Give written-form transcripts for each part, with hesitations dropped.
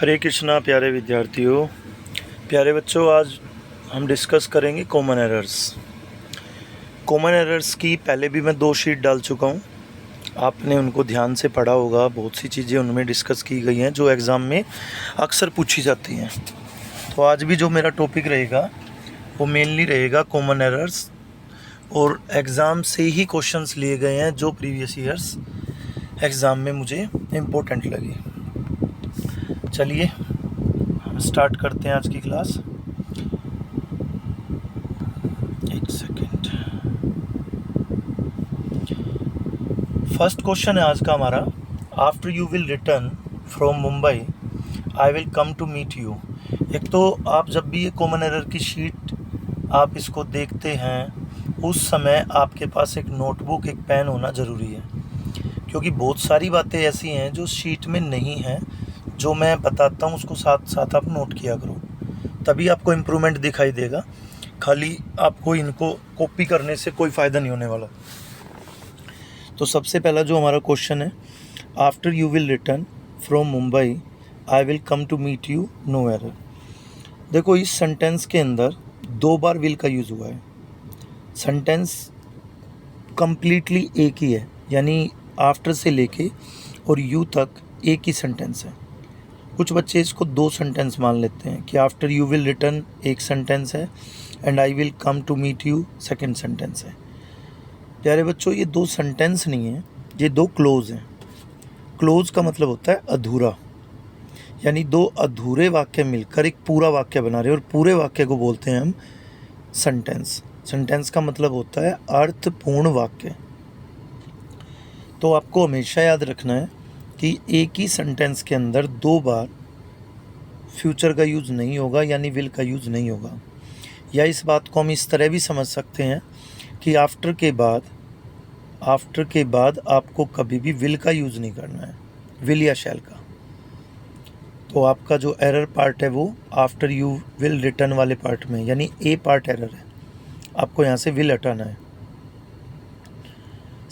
हरे कृष्णा प्यारे विद्यार्थियों, प्यारे बच्चों, आज हम डिस्कस करेंगे कॉमन एरर्स। कॉमन एरर्स की पहले भी मैं 2 शीट डाल चुका हूँ। आपने उनको ध्यान से पढ़ा होगा। बहुत सी चीज़ें उनमें डिस्कस की गई हैं जो एग्ज़ाम में अक्सर पूछी जाती हैं। तो आज भी जो मेरा टॉपिक रहेगा वो मेनली रहेगा कॉमन एरर्स, और एग्ज़ाम से ही क्वेश्चंस लिए गए हैं जो प्रीवियस ईयर्स एग्ज़ाम में मुझे इम्पोर्टेंट लगे। चलिए हम स्टार्ट करते हैं आज की क्लास। एक सेकेंड। फर्स्ट क्वेश्चन है आज का हमारा, after you will return from Mumbai I will come to meet you. एक तो आप जब भी ये कॉमन एरर की शीट आप इसको देखते हैं उस समय आपके पास एक नोटबुक, एक पेन होना ज़रूरी है, क्योंकि बहुत सारी बातें ऐसी हैं जो शीट में नहीं हैं। जो मैं बताता हूँ उसको साथ साथ आप नोट किया करो, तभी आपको इम्प्रूवमेंट दिखाई देगा। खाली आपको इनको कॉपी करने से कोई फ़ायदा नहीं होने वाला। तो सबसे पहला जो हमारा क्वेश्चन है, after you will return from Mumbai I will come to meet you, no error. देखो, इस सेंटेंस के अंदर 2 बार विल का यूज़ हुआ है। सेंटेंस कम्प्लीटली एक ही है, यानी आफ्टर से लेके और यू तक एक ही सेंटेंस है। कुछ बच्चे इसको 2 सेंटेंस मान लेते हैं कि आफ्टर यू विल रिटर्न एक सेंटेंस है and I will come to meet you second sentence है। प्यारे बच्चों, ये 2 सेंटेंस नहीं है, ये 2 क्लोज हैं। क्लोज का मतलब होता है अधूरा, यानी 2 अधूरे वाक्य मिलकर एक पूरा वाक्य बना रहे हैं, और पूरे वाक्य को बोलते हैं हम सेंटेंस। सेंटेंस का मतलब होता है अर्थपूर्ण वाक्य। तो आपको हमेशा याद रखना है कि एक ही सेंटेंस के अंदर 2 बार फ्यूचर का यूज़ नहीं होगा, यानी विल का यूज़ नहीं होगा। या इस बात को हम इस तरह भी समझ सकते हैं कि आफ्टर के बाद आपको कभी भी विल का यूज़ नहीं करना है, विल या शैल का। तो आपका जो एरर पार्ट है वो आफ्टर यू विल रिटर्न वाले पार्ट में, यानी ए पार्ट एरर है। आपको यहाँ से विल हटाना है।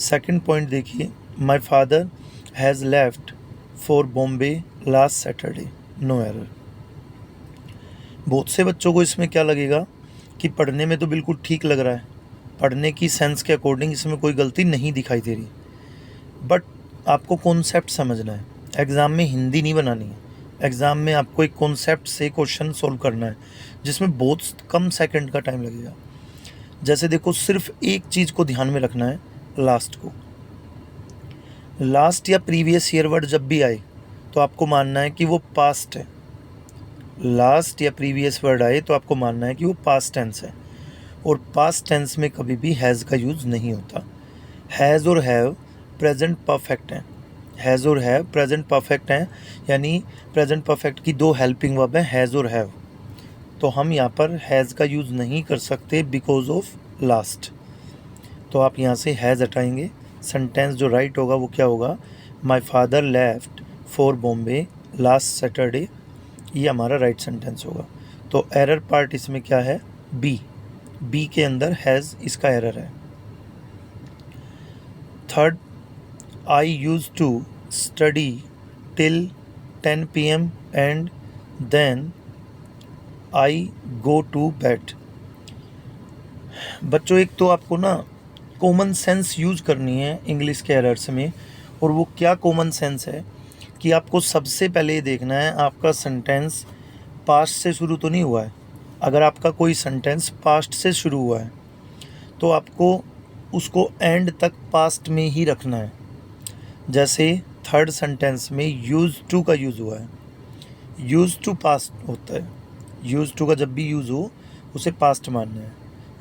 सेकंड पॉइंट देखिए, my father has left for Bombay last Saturday, no error. बहुत से बच्चों को इसमें क्या लगेगा कि पढ़ने में तो बिल्कुल ठीक लग रहा है, पढ़ने की सेंस के अकॉर्डिंग इसमें कोई गलती नहीं दिखाई दे रही, बट आपको कॉन्सेप्ट समझना है। एग्ज़ाम में हिंदी नहीं बनानी है, एग्ज़ाम में आपको एक कॉन्सेप्ट से क्वेश्चन सोल्व करना है, जिसमें बहुत कम सेकंड का टाइम लगेगा। जैसे देखो, सिर्फ एक चीज़ को ध्यान में रखना है, लास्ट को। लास्ट या प्रीवियस ईयर वर्ड जब भी आए तो आपको मानना है कि वो पास्ट है। लास्ट या प्रीवियस वर्ड आए तो आपको मानना है कि वो पास्ट टेंस है, और पास्ट टेंस में कभी भी हैज़ का यूज़ नहीं होता। हैज़ और हैव प्रेजेंट परफेक्ट हैं। हैज़ और हैव प्रेजेंट परफेक्ट हैं, यानी प्रेजेंट परफेक्ट की 2 हेल्पिंग वर्ब हैं, हैज़ और हैव। तो हम यहाँ पर हैज़ का यूज़ नहीं कर सकते बिकॉज ऑफ लास्ट। तो आप यहाँ से हैज़ हटाएंगे। सेंटेंस जो राइट होगा वो क्या होगा, my father left for Bombay last Saturday, ये हमारा राइट सेंटेंस होगा। तो एरर पार्ट इसमें क्या है, बी के अंदर हैज़, इसका एरर है। Third, I use to study till 10 PM and then I go to bed. बच्चों, एक तो आपको ना कॉमन सेंस यूज़ करनी है इंग्लिश के एरर्स में, और वो क्या कॉमन सेंस है कि आपको सबसे पहले ये देखना है आपका सेंटेंस पास्ट से शुरू तो नहीं हुआ है। अगर आपका कोई सेंटेंस पास्ट से शुरू हुआ है तो आपको उसको एंड तक पास्ट में ही रखना है। जैसे थर्ड सेंटेंस में यूज़ टू का यूज़ हुआ है, यूज़ टू पास्ट होता है। यूज़ टू का जब भी यूज़ हो उसे पास्ट मानना है।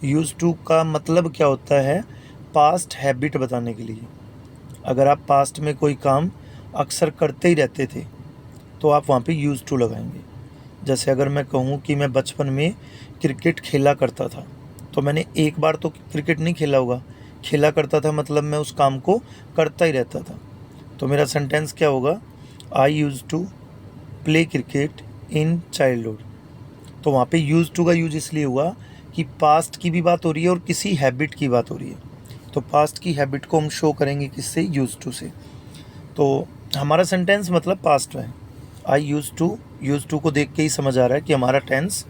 यूज़ टू का मतलब क्या होता है, पास्ट हैबिट बताने के लिए। अगर आप पास्ट में कोई काम अक्सर करते ही रहते थे तो आप वहाँ पे यूज़ टू लगाएंगे। जैसे अगर मैं कहूँ कि मैं बचपन में क्रिकेट खेला करता था, तो मैंने एक बार तो क्रिकेट नहीं खेला होगा, खेला करता था मतलब मैं उस काम को करता ही रहता था। तो मेरा सेंटेंस क्या होगा, I use to play cricket in childhood. तो वहाँ पे यूज़ टू का यूज इसलिए हुआ कि पास्ट की भी बात हो रही है और किसी हैबिट की बात हो रही है। तो पास्ट की हैबिट को हम शो करेंगे किससे, यूज़ टू से। तो हमारा सेंटेंस मतलब पास्ट है। आई यूज़ टू को देख के ही समझ आ रहा है कि हमारा टेंस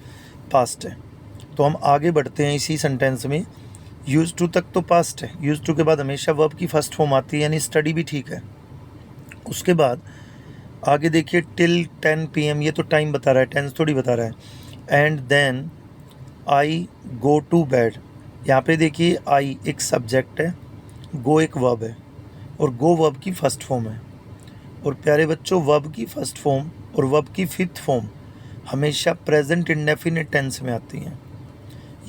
पास्ट है। तो हम आगे बढ़ते हैं इसी सेंटेंस में। यूज़ टू तक तो पास्ट है, यूज़ टू के बाद हमेशा वर्ब की फर्स्ट फॉर्म आती है, यानी स्टडी भी ठीक है। उसके बाद आगे देखिए टिल 10 PM, ये तो टाइम बता रहा है, टेंस थोड़ी बता रहा है। And then I go to bed, यहाँ पे देखिए आई एक सब्जेक्ट है, गो एक वर्ब है, और गो वर्ब की फर्स्ट फॉर्म है। और प्यारे बच्चों, वर्ब की फर्स्ट फॉर्म और वर्ब की फिफ्थ फॉर्म हमेशा प्रेजेंट इंडेफिनिट टेंस में आती हैं,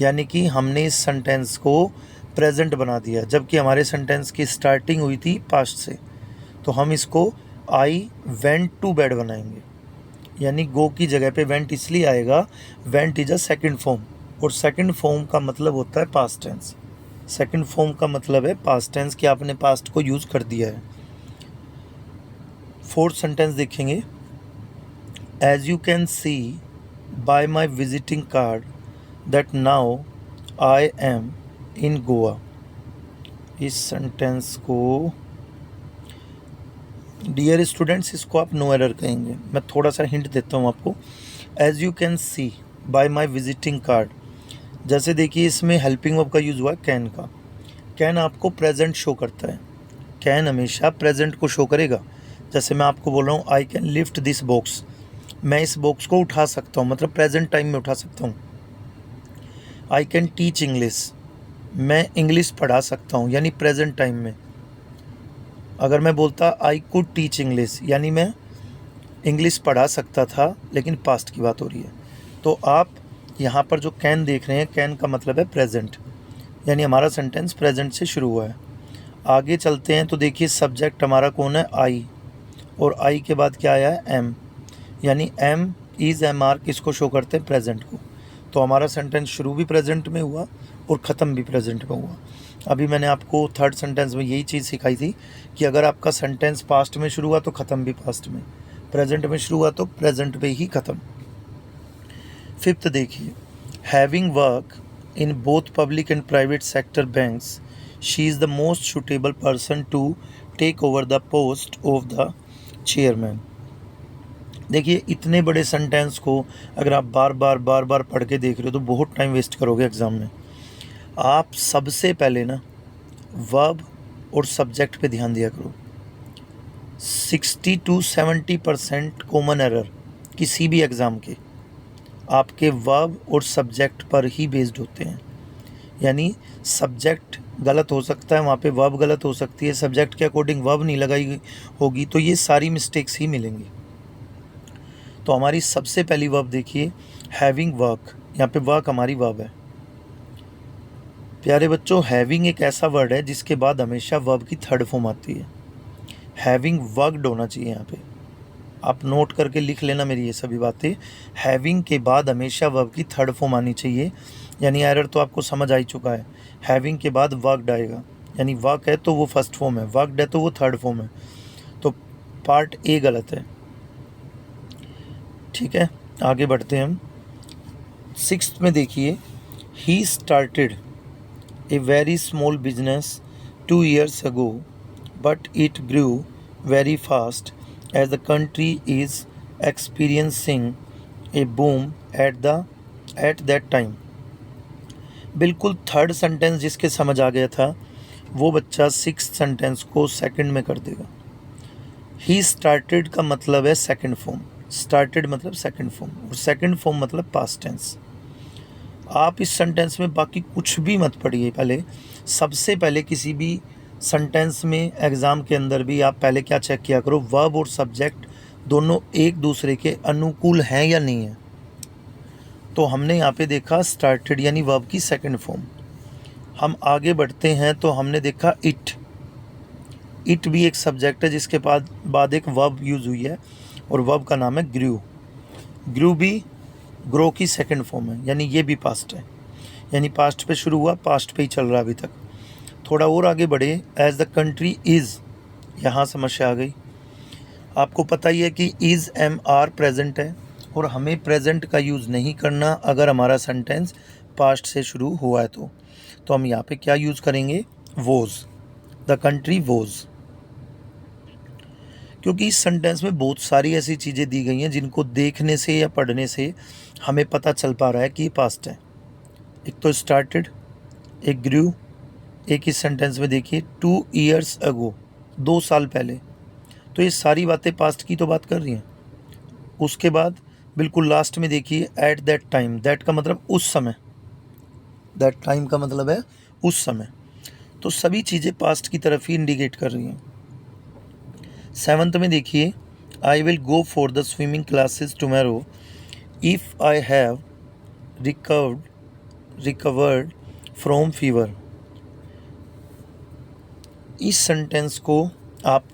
यानी कि हमने इस सेंटेंस को प्रेजेंट बना दिया, जबकि हमारे सेंटेंस की स्टार्टिंग हुई थी पास्ट से। तो हम इसको आई वेंट टू बेड बनाएंगे, यानी गो की जगह पे वेंट इसलिए आएगा, went is a second form, और सेकंड फॉर्म का मतलब होता है पास्ट टेंस। सेकंड फॉर्म का मतलब है पास्ट टेंस, कि आपने पास्ट को यूज़ कर दिया है। फोर्थ सेंटेंस देखेंगे, as you can see by my visiting card that now I am in Goa. इस सेंटेंस को डियर स्टूडेंट्स, इसको आप नो एरर कहेंगे। मैं थोड़ा सा हिंट देता हूँ आपको। As you can see by my visiting card, जैसे देखिए इसमें हेल्पिंग वर्ब का यूज़ हुआ कैन का। कैन आपको प्रेजेंट शो करता है, कैन हमेशा प्रेजेंट को शो करेगा। जैसे मैं आपको बोल रहा हूँ I can lift this box, मैं इस बॉक्स को उठा सकता हूँ, मतलब प्रेजेंट टाइम में उठा सकता हूँ। आई कैन टीच इंग्लिश, मैं इंग्लिश पढ़ा सकता हूँ, यानी प्रेजेंट टाइम में। अगर मैं बोलता आई कुड टीच इंग्लिश, यानी मैं इंग्लिश पढ़ा सकता था, लेकिन पास्ट की बात हो रही है। तो आप यहाँ पर जो कैन देख रहे हैं, कैन का मतलब है प्रेजेंट, यानी हमारा सेंटेंस प्रेजेंट से शुरू हुआ है। आगे चलते हैं तो देखिए सब्जेक्ट हमारा कौन है, आई, और आई के बाद क्या आया है, एम, यानी एम इज़ एम आर किसको शो करते हैं, प्रेजेंट को। तो हमारा सेंटेंस शुरू भी प्रेजेंट में हुआ और ख़त्म भी प्रेजेंट में हुआ। अभी मैंने आपको थर्ड सेंटेंस में यही चीज़ सिखाई थी कि अगर आपका सेंटेंस पास्ट में शुरू हुआ तो ख़त्म भी पास्ट में, प्रेजेंट में शुरू हुआ तो प्रेजेंट में ही ख़त्म। फिफ्थ देखिए, having work in both public and private sector banks, she is the most suitable person to take over the post of the chairman. देखिए इतने बड़े सेंटेंस को अगर आप बार बार पढ़ के देख रहे हो तो बहुत टाइम वेस्ट करोगे एग्ज़ाम में। आप सबसे पहले ना वर्ब और सब्जेक्ट पे ध्यान दिया करो। 60 to 70% कॉमन एरर किसी भी एग्ज़ाम के आपके वर्ब और सब्जेक्ट पर ही बेस्ड होते हैं, यानी सब्जेक्ट गलत हो सकता है, वहाँ पे वर्ब गलत हो सकती है, सब्जेक्ट के अकॉर्डिंग वर्ब नहीं लगाई होगी, तो ये सारी मिस्टेक्स ही मिलेंगी। तो हमारी सबसे पहली वर्ब देखिए, हैविंग वर्क, यहाँ पे वर्क हमारी वर्ब है। प्यारे बच्चों, हैविंग एक ऐसा वर्ड है जिसके बाद हमेशा वर्ब की थर्ड फॉर्म आती है। हैविंग वर्कड होना चाहिए, यहाँ पे आप नोट करके लिख लेना मेरी ये सभी बातें। हैविंग के बाद हमेशा वर्ब की थर्ड फॉर्म आनी चाहिए, यानी एरर तो आपको समझ आ ही चुका है। हैविंग के बाद वर्कड आएगा, यानी वर्क है तो वो फर्स्ट फॉर्म है, वर्कड है तो वो थर्ड फॉर्म है, तो पार्ट ए गलत है। ठीक है, आगे बढ़ते हैं हम। सिक्स्थ में देखिए, he started a very small business 2 years ago, but it grew very fast as the country is experiencing a boom at that time। बिल्कुल थर्ड सेंटेंस जिसके समझ आ गया था वो बच्चा सिक्स्थ सेंटेंस को सेकंड में कर देगा। ही स्टार्टेड का मतलब है सेकंड फॉर्म, स्टार्टेड मतलब सेकंड फॉर्म, और सेकंड फॉर्म मतलब पास्ट टेंस। आप इस सेंटेंस में बाकी कुछ भी मत पढ़िए, पहले सबसे पहले किसी भी सेंटेंस में एग्ज़ाम के अंदर भी आप पहले क्या चेक किया करो, वर्ब और सब्जेक्ट दोनों एक दूसरे के अनुकूल हैं या नहीं है। तो हमने यहाँ पे देखा स्टार्टेड यानी वर्ब की सेकंड फॉर्म। हम आगे बढ़ते हैं तो हमने देखा इट, इट भी एक सब्जेक्ट है जिसके बाद एक वर्ब यूज़ हुई है, और वर्ब का नाम है ग्रू। ग्रू भी ग्रो की सेकंड फॉर्म है, यानी ये भी पास्ट है, यानी पास्ट पे शुरू हुआ, पास्ट पे ही चल रहा है अभी तक। थोड़ा और आगे बढ़े, एज द कंट्री इज़, यहाँ समस्या आ गई। आपको पता ही है कि इज़ एम आर प्रेजेंट है, और हमें प्रेजेंट का यूज़ नहीं करना अगर हमारा सेंटेंस पास्ट से शुरू हुआ है तो हम यहाँ पे क्या यूज़ करेंगे, वोज, द कंट्री वोज। क्योंकि इस सेंटेंस में बहुत सारी ऐसी चीज़ें दी गई हैं जिनको देखने से या पढ़ने से हमें पता चल पा रहा है कि ये पास्ट है। एक तो स्टार्टेड, एक ग्रू, एक इस सेंटेंस में देखिए 2 years ago, 2 साल पहले। तो ये सारी बातें पास्ट की तो बात कर रही हैं। उसके बाद बिल्कुल लास्ट में देखिए एट दैट टाइम, दैट का मतलब उस समय, दैट टाइम का मतलब है उस समय। तो सभी चीज़ें पास्ट की तरफ ही इंडिकेट कर रही हैं। 7th में देखिए I will go for the swimming classes tomorrow if I have recovered from fever. इस सेंटेंस को आप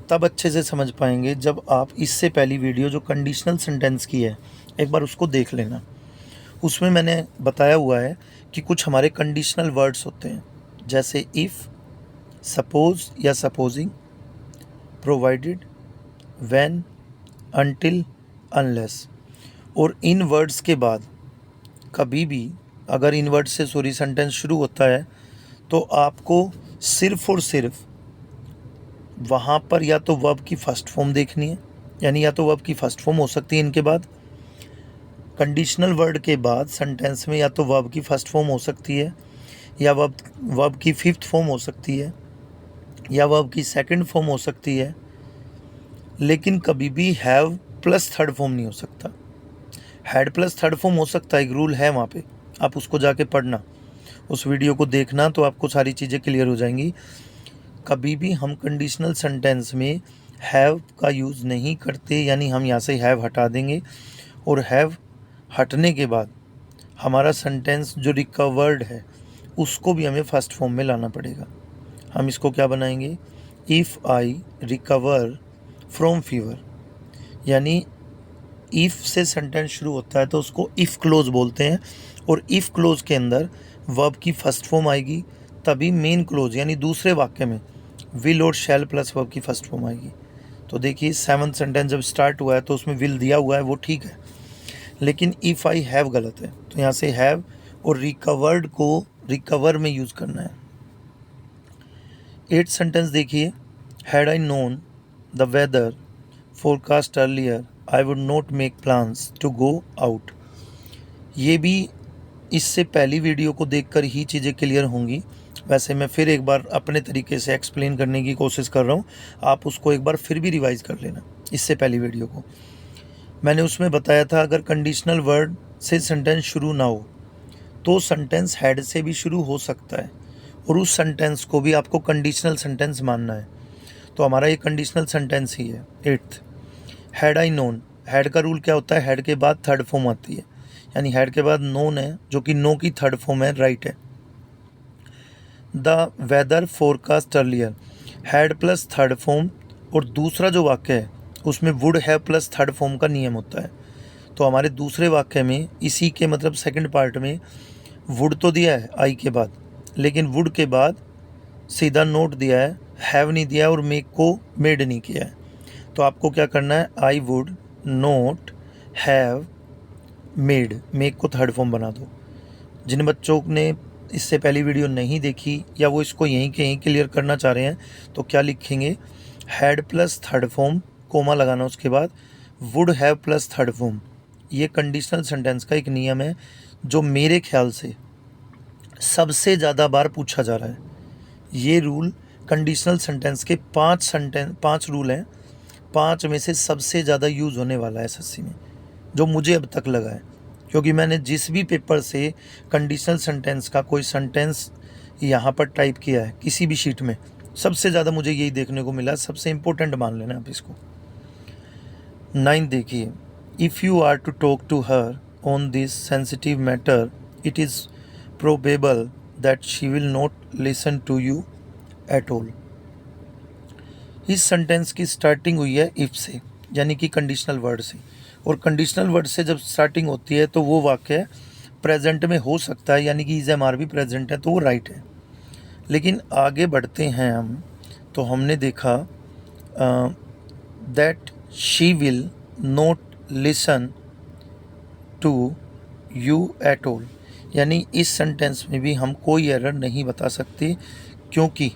तब अच्छे से समझ पाएंगे जब आप इससे पहली वीडियो जो कंडीशनल सेंटेंस की है एक बार उसको देख लेना। उसमें मैंने बताया हुआ है कि कुछ हमारे कंडीशनल वर्ड्स होते हैं, जैसे इफ़, सपोज या supposing, provided, when, until, unless. और इन वर्ड्स के बाद कभी भी अगर इन वर्ड से सेंटेंस शुरू होता है तो आपको सिर्फ और सिर्फ वहाँ पर या तो वर्ब की फर्स्ट फॉर्म देखनी है, यानी या तो वर्ब की फर्स्ट फॉर्म हो सकती है इनके बाद, कंडीशनल वर्ड के बाद सेंटेंस में या तो वर्ब की फर्स्ट फॉर्म हो सकती है, या वर्ब की फिफ्थ फॉर्म हो सकती है, या वर्ब की सेकंड फॉर्म हो सकती है, लेकिन कभी भी हैव प्लस थर्ड फॉर्म नहीं हो सकता। हैड प्लस थर्ड फॉर्म हो सकता है, एक रूल है वहाँ पे, आप उसको जाके पढ़ना, उस वीडियो को देखना, तो आपको सारी चीज़ें क्लियर हो जाएंगी। कभी भी हम कंडीशनल सेंटेंस में हैव का यूज़ नहीं करते, यानी हम यहाँ से हैव हटा देंगे, और हैव हटने के बाद हमारा सेंटेंस जो रिकवर्ड है उसको भी हमें फर्स्ट फॉर्म में लाना पड़ेगा। हम इसको क्या बनाएंगे, if I recover from fever, यानी इफ़ से सेंटेंस शुरू होता है तो उसको इफ़ क्लोज बोलते हैं, और इफ़ क्लोज के अंदर वर्ब की फर्स्ट फॉर्म आएगी, तभी मेन क्लोज यानी दूसरे वाक्य में विल और शैल प्लस वर्ब की फर्स्ट फॉर्म आएगी। तो देखिए 7th सेंटेंस जब स्टार्ट हुआ है तो उसमें विल दिया हुआ है, वो ठीक है, लेकिन इफ़ आई हैव गलत है, तो यहाँ से हैव और रिकवर्ड को रिकवर में यूज़ करना है। 8th सेंटेंस देखिए, had I known the weather forecast earlier I would not make plans to go out. ये भी इससे पहली वीडियो को देखकर ही चीज़ें क्लियर होंगी। वैसे मैं फिर एक बार अपने तरीके से एक्सप्लेन करने की कोशिश कर रहा हूँ, आप उसको एक बार फिर भी रिवाइज़ कर लेना। इससे पहली वीडियो को मैंने उसमें बताया था अगर कंडीशनल वर्ड से सेंटेंस शुरू ना हो तो सेंटेंस हैड से भी शुरू हो सकता है, और उस सेंटेंस को भी आपको कंडीशनल सेंटेंस मानना है। तो हमारा ये कंडीशनल सेंटेंस ही है 8th। Had I known, had का रूल क्या होता है, हैड के बाद थर्ड फॉर्म आती है, यानी हैड के बाद नोन है जो कि नो की थर्ड फॉर्म है, राइट है। The weather forecast earlier, had plus third form, और दूसरा जो वाक्य है उसमें would have plus third form का नियम होता है। तो हमारे दूसरे वाक्य में इसी के मतलब सेकंड पार्ट में वुड तो दिया है आई के बाद, लेकिन वुड के बाद सीधा नोट दिया है, हैव नहीं दिया और मेक को मेड नहीं किया है। तो आपको क्या करना है, I would note have made, make को थर्ड फॉर्म बना दो। जिन बच्चों ने इससे पहली वीडियो नहीं देखी या वो इसको यहीं के यहीं क्लियर करना चाह रहे हैं तो क्या लिखेंगे, had plus third form, comma लगाना उसके बाद, would have plus third form. ये कंडीशनल सेंटेंस का एक नियम है जो मेरे ख्याल से सबसे ज़्यादा बार पूछा जा रहा है। ये रूल कंडीशनल सेंटेंस के 5 रूल हैं, 5 में से सबसे ज़्यादा यूज़ होने वाला है एसएससी में, जो मुझे अब तक लगा है, क्योंकि मैंने जिस भी पेपर से कंडीशनल सेंटेंस का कोई सेंटेंस यहाँ पर टाइप किया है किसी भी शीट में, सबसे ज़्यादा मुझे यही देखने को मिला, सबसे इम्पोर्टेंट मान लेना आप इसको। 9 देखिए, if you are to talk to her on this sensitive matter it is probable that she will not listen to you at all. इस सेंटेंस की स्टार्टिंग हुई है इफ़ से, यानी कि कंडीशनल वर्ड से, और कंडीशनल वर्ड से जब स्टार्टिंग होती है तो वो वाक्य प्रेजेंट में हो सकता है, यानी कि इज एम आर भी प्रेजेंट है तो वो राइट है। लेकिन आगे बढ़ते हैं हम तो हमने देखा that she will not listen to you at all, यानी इस सेंटेंस में भी हम कोई एरर नहीं बता सकते, क्योंकि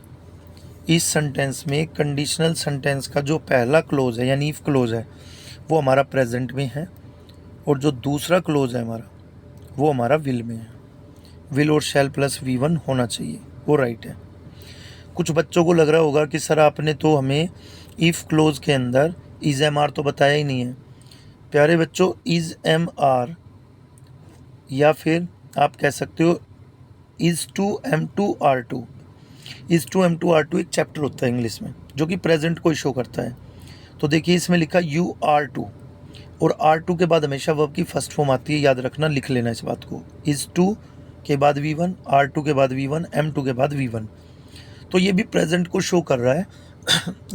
इस सेंटेंस में कंडीशनल सेंटेंस का जो पहला क्लोज है यानी इफ क्लोज है वो हमारा प्रेजेंट में है, और जो दूसरा क्लोज है हमारा वो हमारा विल में है। विल और शैल प्लस V1 होना चाहिए, वो राइट है। कुछ बच्चों को लग रहा होगा कि सर आपने तो हमें इफ क्लोज के अंदर इज एम आर तो बताया ही नहीं है। प्यारे बच्चों, इज एम आर या फिर आप कह सकते हो is to am to are to. Is to am to are to एक चैप्टर होता है इंग्लिश में जो कि प्रेजेंट को शो करता है। तो देखिए इसमें लिखा यू आर टू, और आर टू के बाद हमेशा वर्ब की फर्स्ट फॉर्म आती है, याद रखना, लिख लेना इस बात को। इज टू के बाद V1, आर टू के बाद V1, M2 के बाद V1। तो ये भी प्रेजेंट को शो कर रहा है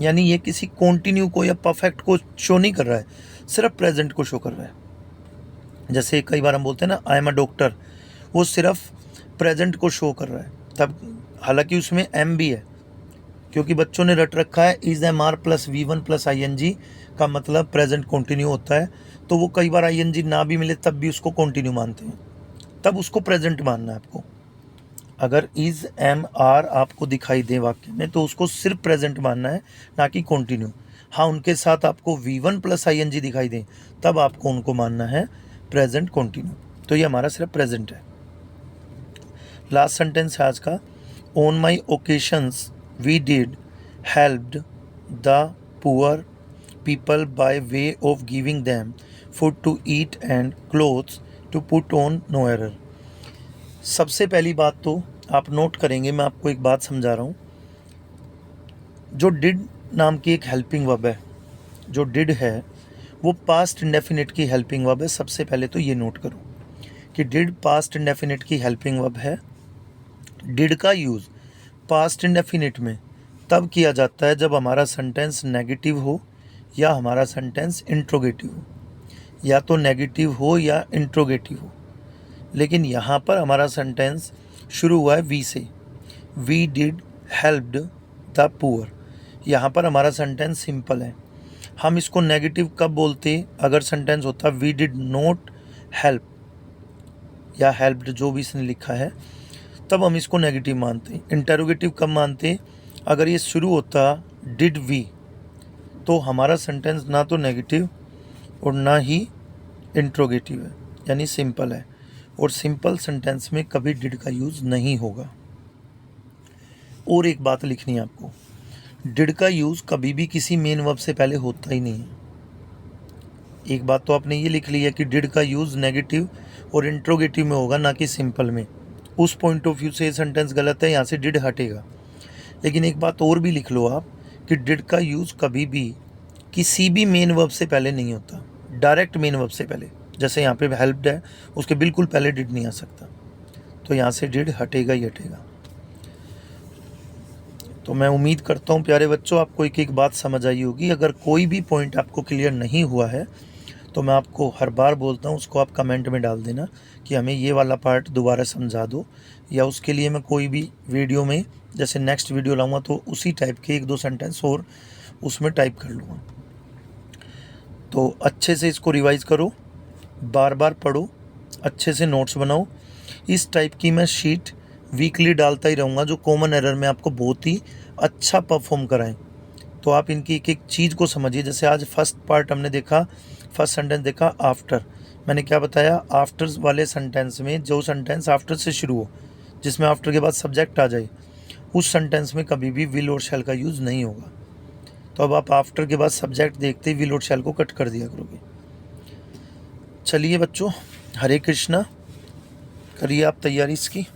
यानी ये किसी कॉन्टिन्यू को या परफेक्ट को शो नहीं कर रहा है, सिर्फ प्रेजेंट को शो कर रहा है। जैसे कई बार हम बोलते हैं ना आई एम अ डॉक्टर, वो सिर्फ प्रेजेंट को शो कर रहा है। तब हालांकि उसमें एम भी है, क्योंकि बच्चों ने रट रखा है is am are plus V1 plus ING का मतलब प्रेजेंट कंटिन्यू होता है। तो वो कई बार ING ना भी मिले तब भी उसको कंटिन्यू मानते हैं, तब उसको प्रेजेंट मानना है आपको। अगर इज एम आर आपको दिखाई दे वाक्य में तो उसको सिर्फ प्रेजेंट मानना है, ना कि कंटिन्यू। हाँ, उनके साथ आपको V1 प्लस ING दिखाई दे तब आपको उनको मानना है प्रेजेंट कंटिन्यू। तो ये हमारा सिर्फ प्रेजेंट है। लास्ट सेंटेंस है आज का, on my occasions we did helped the poor people by way of giving them food to eat and clothes to put on, no error। सबसे पहली बात तो आप नोट करेंगे, मैं आपको एक बात समझा रहा हूँ। जो डिड नाम की एक हेल्पिंग वर्ब है, जो डिड है वो पास्ट इंडेफिनिट की हेल्पिंग वर्ब है। सबसे पहले तो ये नोट करो कि डिड पास्ट इंडेफिनिट की हेल्पिंग वर्ब है। डिड का यूज़ पास्ट इंडेफिनिट में तब किया जाता है जब हमारा सेंटेंस नेगेटिव हो या हमारा सेंटेंस इंट्रोगेटिव हो, या तो नेगेटिव हो या इंट्रोगेटिव हो। लेकिन यहाँ पर हमारा सेंटेंस शुरू हुआ है वी से, we did helped the poor. यहाँ पर हमारा सेंटेंस सिंपल है। हम इसको नेगेटिव कब बोलते, अगर सेंटेंस होता वी डिड नॉट हेल्प या हेल्प्ड, जो भी इसने लिखा है, तब हम इसको नेगेटिव मानते। इंटरोगेटिव कब मानते, अगर ये शुरू होता डिड वी, तो हमारा सेंटेंस ना तो नेगेटिव और ना ही इंट्रोगेटिव है, यानी सिंपल है। और सिंपल सेंटेंस में कभी डिड का यूज़ नहीं होगा। और एक बात लिखनी है आपको, डिड का यूज़ कभी भी किसी मेन वर्ब से पहले होता ही नहीं है। एक बात तो आपने ये लिख ली है कि डिड का यूज़ नेगेटिव और इंट्रोगेटिव में होगा, ना कि सिंपल में। उस पॉइंट ऑफ व्यू से ये सेंटेंस गलत है, यहाँ से डिड हटेगा। लेकिन एक बात और भी लिख लो आप कि डिड का यूज़ कभी भी किसी भी मेन वर्ब से पहले नहीं होता, डायरेक्ट मेन वर्ब से पहले। जैसे यहाँ पे हेल्प्ड है, उसके बिल्कुल पहले डिड नहीं आ सकता, तो यहाँ से डिड हटेगा ही हटेगा। तो मैं उम्मीद करता हूँ प्यारे बच्चों आपको एक एक बात समझ आई होगी। अगर कोई भी पॉइंट आपको क्लियर नहीं हुआ है तो मैं आपको हर बार बोलता हूँ उसको आप कमेंट में डाल देना कि हमें ये वाला पार्ट दोबारा समझा दो, या उसके लिए मैं कोई भी वीडियो में जैसे नेक्स्ट वीडियो लाऊंगा तो उसी टाइप के एक दो सेंटेंस और उसमें टाइप कर लूँगा। तो अच्छे से इसको रिवाइज़ करो, बार बार पढ़ो, अच्छे से नोट्स बनाओ। इस टाइप की मैं शीट वीकली डालता ही रहूँगा जो कॉमन एरर में आपको बहुत ही अच्छा परफॉर्म कराएं। तो आप इनकी एक एक चीज़ को समझिए। जैसे आज फर्स्ट पार्ट हमने देखा, फर्स्ट सेंटेंस देखा आफ्टर। मैंने क्या बताया, आफ्टर वाले सेंटेंस में जो सेंटेंस आफ्टर से शुरू हो, जिसमें आफ्टर के बाद सब्जेक्ट आ जाए, उस सेंटेंस में कभी भी विल और शैल का यूज़ नहीं होगा। तो अब आप आफ्टर के बाद सब्जेक्ट देखते ही विल और शैल को कट कर दिया करोगे। चलिए बच्चों, हरे कृष्णा, करिए आप तैयारी इसकी।